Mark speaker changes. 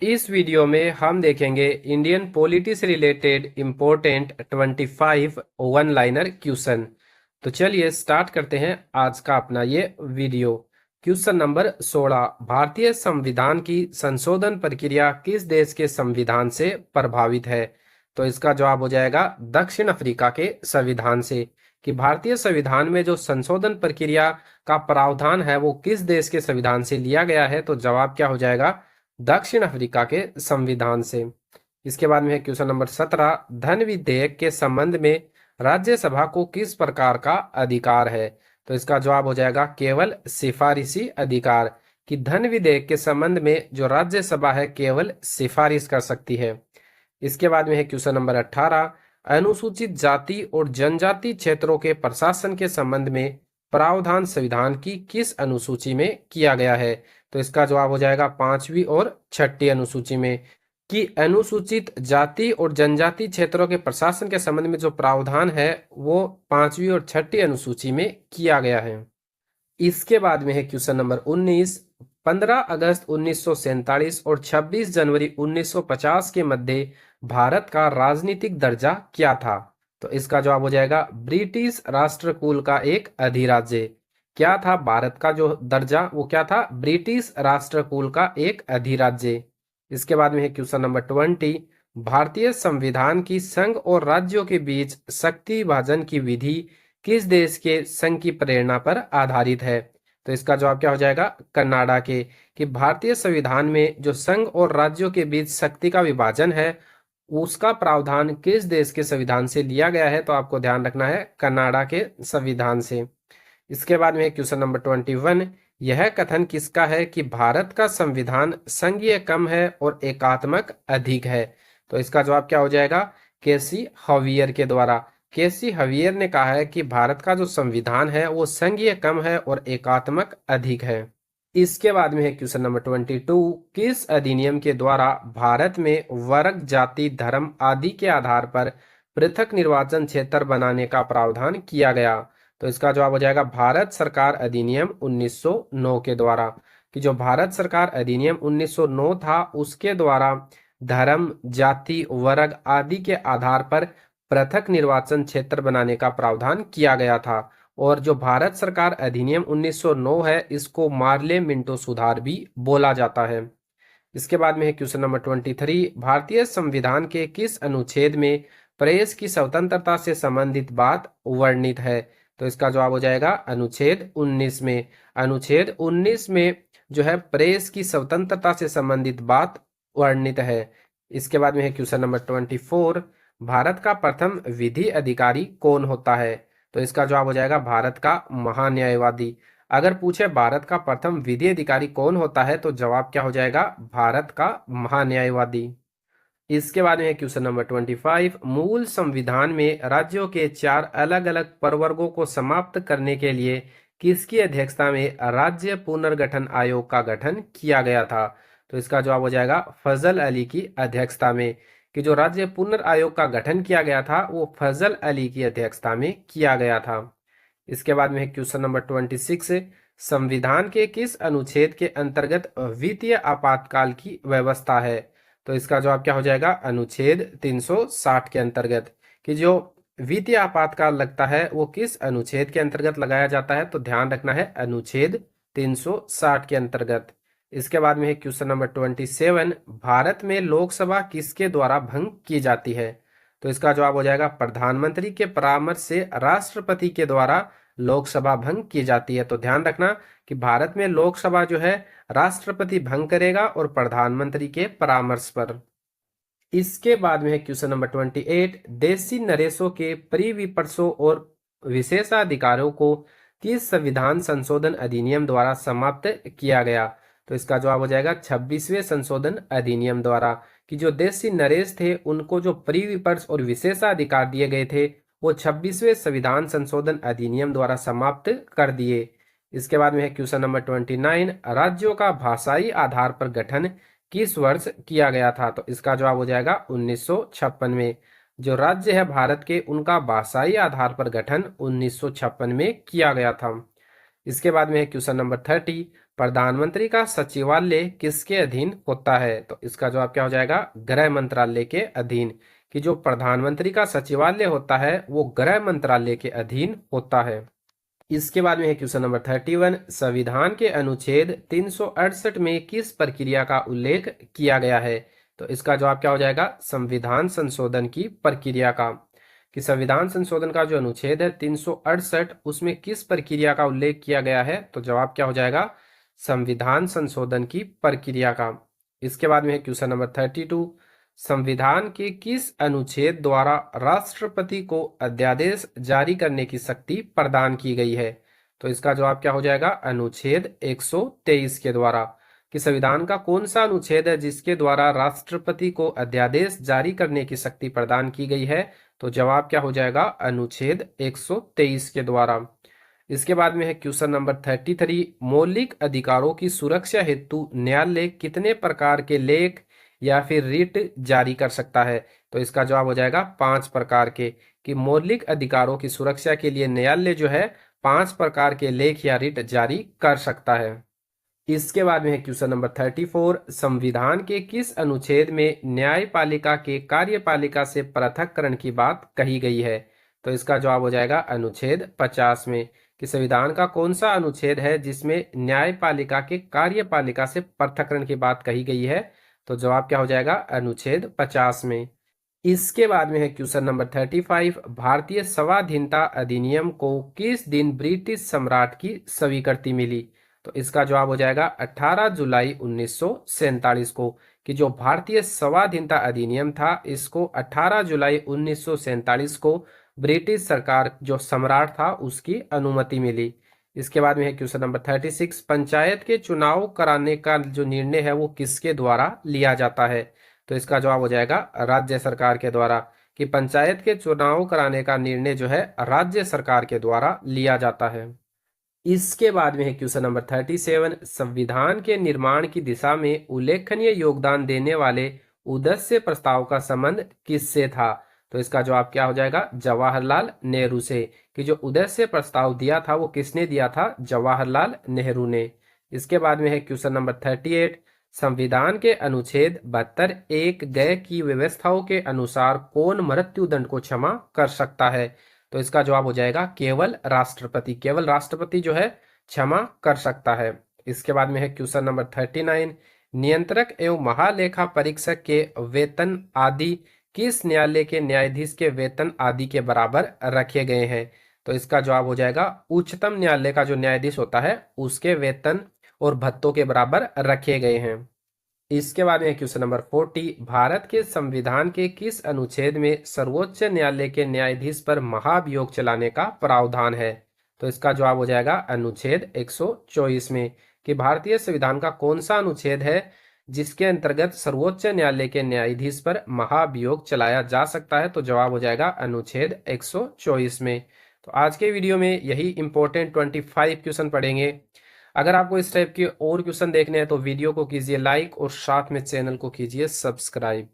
Speaker 1: इस वीडियो में हम देखेंगे इंडियन पॉलिटी से related important 25 one liner question. तो चलिए स्टार्ट करते हैं आज का अपना ये वीडियो। क्वेश्चन नंबर 16, भारतीय संविधान की संशोधन प्रक्रिया किस देश के संविधान से प्रभावित है? तो इसका जवाब हो जाएगा दक्षिण अफ्रीका के संविधान से। कि भारतीय संविधान में जो संशोधन प्रक्रिया का प्रावधान है वो किस देश के संविधान से लिया गया है? तो जवाब क्या हो जाएगा? दक्षिण अफ्रीका के संविधान से। इसके बाद में है क्वेश्चन नंबर 17, धन विधेयक के संबंध में राज्यसभा को किस प्रकार का अधिकार है? तो इसका जवाब हो जाएगा केवल सिफारिशी अधिकार। कि धन विधेयक के संबंध में जो राज्यसभा है केवल सिफारिश कर सकती है। इसके बाद में है क्वेश्चन नंबर 18, अनुसूचित जाति और जनजाति क्षेत्रों के प्रशासन के संबंध में प्रावधान संविधान की किस अनुसूची में किया गया है? तो इसका जवाब हो जाएगा 5वीं और 6ठी अनुसूची में। कि अनुसूचित जाति और जनजाति क्षेत्रों के प्रशासन के संबंध में जो प्रावधान है वो 5वीं और 6ठी अनुसूची में किया गया है। इसके बाद में है क्वेश्चन नंबर 19, 15 अगस्त 1947 और 26 जनवरी 1950 के मध्य भारत का राजनीतिक दर्जा क्या था? तो इसका जवाब हो जाएगा ब्रिटिश राष्ट्रकूल का एक अधिराज्य। क्या था भारत का जो दर्जा? वो क्या था? ब्रिटिश राष्ट्रकूल का एक अधिराज्य। इसके बाद में है क्वेश्चन नंबर 20, भारतीय संविधान की संघ और राज्यों के बीच शक्ति विभाजन की विधि किस देश के संघ की प्रेरणा पर आधारित है? तो इसका जवाब क्या हो जाएगा? कनाडा के। कि भारतीय संविधान में जो संघ और राज्यों के बीच शक्ति का विभाजन है उसका प्रावधान किस देश के संविधान से लिया गया है? तो आपको ध्यान रखना है कनाडा के संविधान से। इसके बाद में क्वेश्चन नंबर 21, यह कथन किसका है कि भारत का संविधान संघीय कम है और एकात्मक अधिक है? तो इसका जवाब क्या हो जाएगा? केसी हवियर के द्वारा। केसी हवियर ने कहा है कि भारत का जो संविधान है वो संघीय कम है और एकात्मक अधिक है। इसके बाद में है क्वेश्चन नंबर 22, किस अधिनियम के द्वारा भारत में वर्ग, जाति, धर्म आदि के आधार पर पृथक निर्वाचन क्षेत्र बनाने का प्रावधान किया गया? तो इसका जवाब हो जाएगा भारत सरकार अधिनियम 1909 के द्वारा। कि जो भारत सरकार अधिनियम 1909 था उसके द्वारा धर्म, जाति, वर्ग आदि के आधार पर पृथक निर्वाचन क्षेत्र बनाने का प्रावधान किया गया था। और जो भारत सरकार अधिनियम 1909 है इसको मार्ले मिंटो सुधार भी बोला जाता है। इसके बाद में है क्वेश्चन नंबर 23, भारतीय संविधान के किस अनुच्छेद में प्रेस की स्वतंत्रता से संबंधित बात वर्णित है? तो इसका जवाब हो जाएगा अनुच्छेद 19 में। अनुच्छेद 19 में जो है प्रेस की स्वतंत्रता से संबंधित बात वर्णित है। इसके बाद में है क्वेश्चन नंबर 24, भारत का प्रथम विधि अधिकारी कौन होता है? तो इसका जवाब हो जाएगा भारत का महान्यायवादी। अगर पूछे भारत का प्रथम विधि अधिकारी कौन होता है तो जवाब क्या हो जाएगा? भारत का महान्यायवादी। इसके बाद में क्वेश्चन नंबर 25, मूल संविधान में राज्यों के 4 अलग अलग प्रवर्गों को समाप्त करने के लिए किसकी अध्यक्षता में राज्य पुनर्गठन आयोग का गठन किया गया था? तो इसका जवाब हो जाएगा फजल अली की अध्यक्षता में। कि जो राज्य पुनर् आयोग का गठन किया गया था वो फजल अली की अध्यक्षता में किया गया था। इसके बाद में क्वेश्चन नंबर 26, संविधान के किस अनुच्छेद के अंतर्गत वित्तीय आपातकाल की व्यवस्था है? तो इसका जवाब क्या हो जाएगा? अनुच्छेद 360 के अंतर्गत। कि जो वित्तीय आपातकाल लगता है वो किस अनुच्छेद के अंतर्गत लगाया जाता है? तो ध्यान रखना है अनुच्छेद 360 के अंतर्गत। इसके बाद में क्वेश्चन नंबर 27, भारत में लोकसभा किसके द्वारा भंग की जाती है? तो इसका जवाब हो जाएगा प्रधानमंत्री के परामर्श से राष्ट्रपति के द्वारा लोकसभा भंग की जाती है। तो ध्यान रखना कि भारत में लोकसभा जो है राष्ट्रपति भंग करेगा और प्रधानमंत्री के परामर्श पर। इसके बाद में है क्वेश्चन नंबर 28, देशी नरेशों के परिविपर्शों और विशेषाधिकारों को किस संविधान संशोधन अधिनियम द्वारा समाप्त किया गया? तो इसका जवाब हो जाएगा 26वें संशोधन अधिनियम द्वारा। कि जो देशी नरेश थे उनको जो परिविपर्श और विशेषाधिकार दिए गए थे वो 26वें संविधान संशोधन अधिनियम द्वारा समाप्त कर दिए। इसके बाद में है क्वेश्चन नंबर 29, राज्यों का भाषाई आधार पर गठन किस वर्ष किया गया था? तो इसका जवाब हो जाएगा 1956 में। जो राज्य है भारत के उनका भाषाई आधार पर गठन 1956 में किया गया था। इसके बाद में है क्वेश्चन नंबर 30, प्रधानमंत्री का सचिवालय किसके अधीन होता है? तो इसका जवाब क्या हो जाएगा? गृह मंत्रालय के अधीन। कि जो प्रधानमंत्री का सचिवालय होता है वो गृह मंत्रालय के अधीन होता है। इसके बाद में है क्वेश्चन नंबर 31, संविधान के अनुच्छेद 368 में किस प्रक्रिया का उल्लेख किया गया है? तो इसका जवाब क्या हो जाएगा? संविधान संशोधन की प्रक्रिया का। कि संविधान संशोधन का जो अनुच्छेद है 368, उसमें किस प्रक्रिया का उल्लेख किया गया है? तो जवाब क्या हो जाएगा? संविधान संशोधन की प्रक्रिया का। इसके बाद में है क्वेश्चन नंबर 32, संविधान के किस अनुच्छेद द्वारा राष्ट्रपति को अध्यादेश जारी करने की शक्ति प्रदान की गई है? तो इसका जवाब क्या हो जाएगा? अनुच्छेद 123 के द्वारा। कि संविधान का कौन सा अनुच्छेद है जिसके द्वारा राष्ट्रपति को अध्यादेश जारी करने की शक्ति प्रदान की गई है? तो जवाब क्या हो जाएगा? अनुच्छेद 123 के द्वारा। इसके बाद में है क्वेश्चन नंबर 33, मौलिक अधिकारों की सुरक्षा हेतु न्यायालय कितने प्रकार के लेख या फिर रिट जारी कर सकता है? तो इसका जवाब हो जाएगा 5 प्रकार के। कि मौलिक अधिकारों की सुरक्षा के लिए न्यायालय जो है 5 प्रकार के लेख या रिट जारी कर सकता है। इसके बाद में है क्वेश्चन नंबर 34, संविधान के किस अनुच्छेद में न्यायपालिका के कार्यपालिका से पृथककरण की बात कही गई है? तो इसका जवाब हो जाएगा अनुच्छेद 50 में। कि संविधान का कौन सा अनुच्छेद है जिसमें न्यायपालिका के कार्यपालिका से पृथककरण की बात कही गई है? तो जवाब क्या हो जाएगा? अनुच्छेद 50 में। इसके बाद में है क्वेश्चन नंबर 35, भारतीय संविधान अधिनियम को किस दिन ब्रिटिश सम्राट की स्वीकृति मिली? तो इसका जवाब हो जाएगा 18 जुलाई 1947 को। कि जो भारतीय संविधान अधिनियम था इसको 18 जुलाई 1947 को ब्रिटिश सरकार जो सम्राट था उसकी अनुमति मिली। इसके बाद में है क्वेश्चन नंबर 36, पंचायत के चुनाव कराने का जो निर्णय है वो किसके द्वारा लिया जाता है? तो इसका जवाब हो जाएगा राज्य सरकार के द्वारा। कि पंचायत के चुनाव कराने का निर्णय जो है राज्य सरकार के द्वारा लिया जाता है। इसके बाद में है क्वेश्चन नंबर 37, संविधान के निर्माण की दिशा में उल्लेखनीय योगदान देने वाले उद्देश्य प्रस्ताव का संबंध किससे था? तो इसका जवाब क्या हो जाएगा? जवाहरलाल नेहरू से। कि जो उद्देश्य प्रस्ताव दिया था वो किसने दिया था? जवाहरलाल नेहरू ने। इसके बाद में है क्वेश्चन नंबर 38, संविधान के अनुच्छेद 72 एक गय की व्यवस्थाओं के अनुसार कौन मृत्युदंड को क्षमा कर सकता है? तो इसका जवाब हो जाएगा केवल राष्ट्रपति। केवल राष्ट्रपति जो है क्षमा कर सकता है। इसके बाद में है क्वेश्चन नंबर 39, नियंत्रक एवं महालेखा परीक्षक के वेतन आदि किस न्यायालय के न्यायाधीश के वेतन आदि के बराबर रखे गए हैं? तो इसका जवाब हो जाएगा उच्चतम न्यायालय का जो न्यायाधीश होता है उसके वेतन और भत्तों के बराबर रखे गए हैं। इसके बाद में क्वेश्चन नंबर 40, भारत के संविधान के किस अनुच्छेद में सर्वोच्च न्यायालय के न्यायाधीश पर महाभियोग चलाने का प्रावधान है? तो इसका जवाब हो जाएगा अनुच्छेद 124 में। कि भारतीय संविधान का कौन सा अनुच्छेद है जिसके अंतर्गत सर्वोच्च न्यायालय के न्यायाधीश पर महाभियोग चलाया जा सकता है? तो जवाब हो जाएगा अनुच्छेद 124 में। तो आज के वीडियो में यही इंपॉर्टेंट 25 क्वेश्चन पढ़ेंगे। अगर आपको इस टाइप के और क्वेश्चन देखने हैं तो वीडियो को कीजिए लाइक और साथ में चैनल को कीजिए सब्सक्राइब।